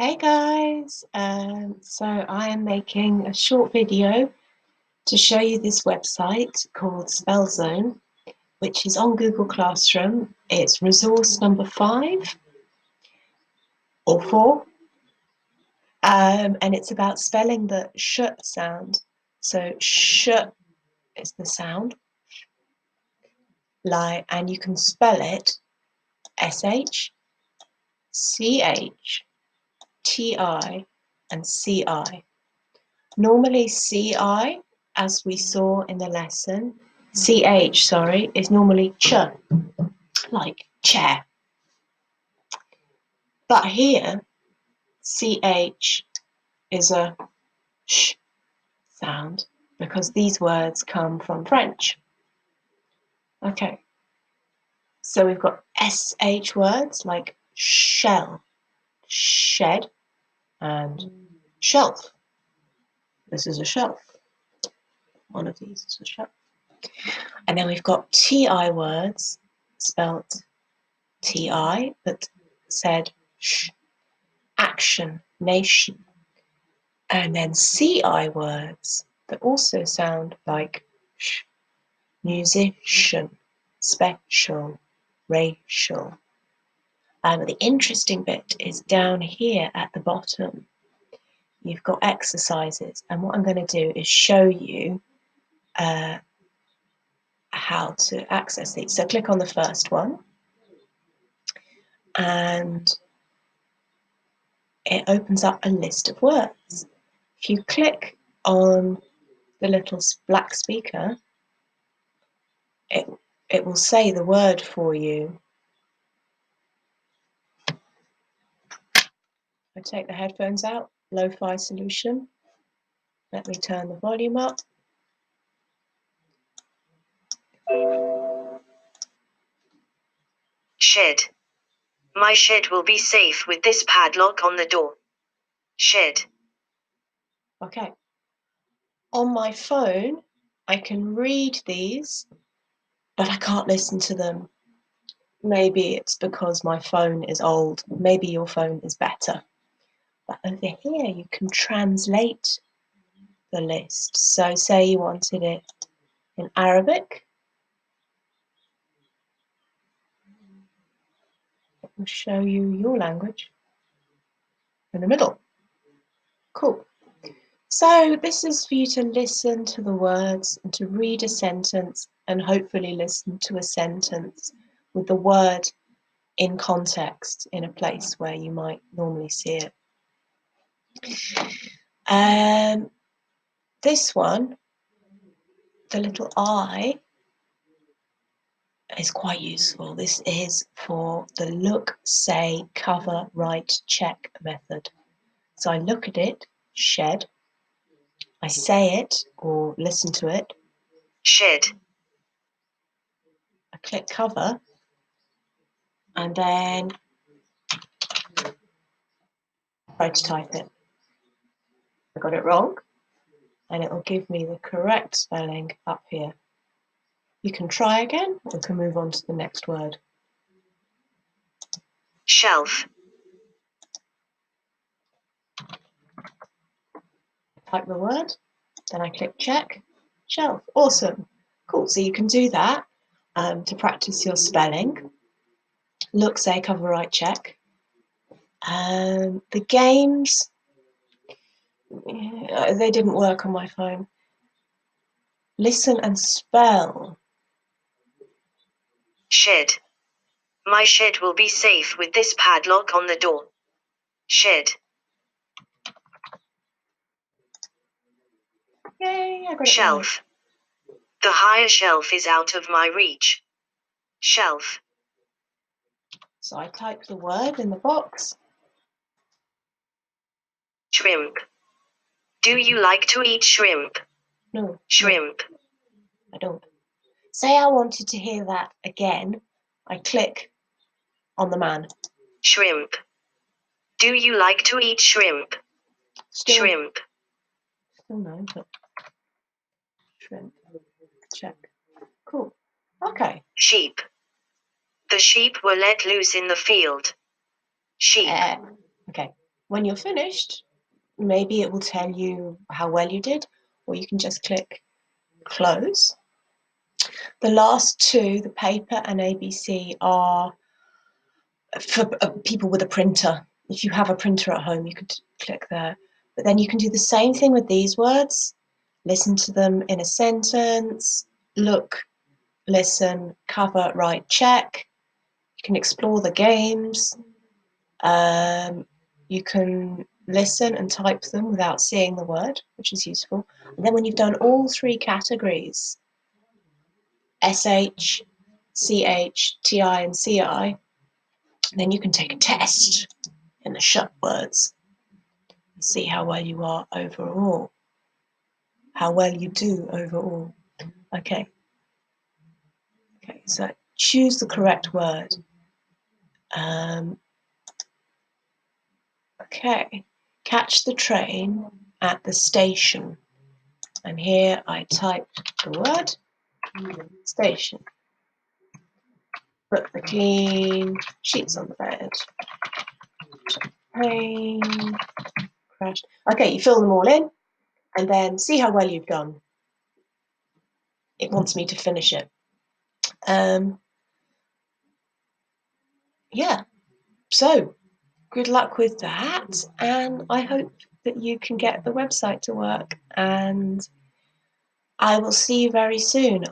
Hey guys, so I am making a short video to show you this website called Spellzone, which is on Google Classroom. It's resource number 5 or 4, and it's about spelling the sh sound. So sh is the sound, and you can spell it sh, ch, ti, and ci. Normally ci, as we saw in the lesson, ch, is normally ch, like chair. But here, ch is a sh sound because these words come from French. Okay, so we've got sh words like shell, shed, and shelf. This is a shelf. One of these is a shelf. And then we've got ti words spelt ti, but said sh, action, nation. And then ci words that also sound like sh, musician, special, racial. And the interesting bit is down here at the bottom. You've got exercises, and what I'm going to do is show you how to access these. So click on the first one, and it opens up a list of words. If you click on the little black speaker, it will say the word for you. I take the headphones out, lo-fi solution. Let me turn the volume up. Shed. My shed will be safe with this padlock on the door. Shed. Okay. On my phone, I can read these, but I can't listen to them. Maybe it's because my phone is old. Maybe your phone is better. But over here, you can translate the list. So say you wanted it in Arabic. It will show you your language in the middle. Cool. So this is for you to listen to the words and to read a sentence and hopefully listen to a sentence with the word in context in a place where you might normally see it. This one, the little I, is quite useful. This is for the look, say, cover, write, check method. So I look at it, shed, I say it or listen to it. Shed. I click cover, and then try to type it. I got it wrong, and it will give me the correct spelling up here. You can try again, or we can move on to the next word. Shelf. Type the word, then I click check, shelf. Awesome. Cool. So you can do that to practice your spelling. Look, say, cover, write, check. The games, they didn't work on my phone. Listen and spell. Shed. My shed will be safe with this padlock on the door. Shed. Yay, I got it Shelf. right. The higher shelf is out of my reach. Shelf. So I type the word in the box. Shrimp. Do you like to eat shrimp? No. Shrimp. No, I don't. Say I wanted to hear that again. I click on the man. Shrimp. Do you like to eat shrimp? Shrimp. Still no, but shrimp. Check. Cool. Okay. Sheep. The sheep were let loose in the field. Sheep. Okay. when you're finished, maybe it will tell you how well you did, or you can just click close. The last two, the paper and ABC, are for people with a printer. If you have a printer at home, you could click there. But then you can do the same thing with these words. Listen to them in a sentence, look, listen, cover, write, check. You can explore the games. You can listen and type them without seeing the word, which is useful. And then when you've done all three categories, SH, CH, TI, and CI, then you can take a test in the shut words and see how well you are overall, how well you do overall. Okay, so choose the correct word. Okay, catch the train at the station. And here I type the word station. Put the clean sheets on the bed. Train crashed. Okay, you fill them all in and then see how well you've done. It wants me to finish it. Yeah, so good luck with that, and I hope that you can get the website to work, and I will see you very soon.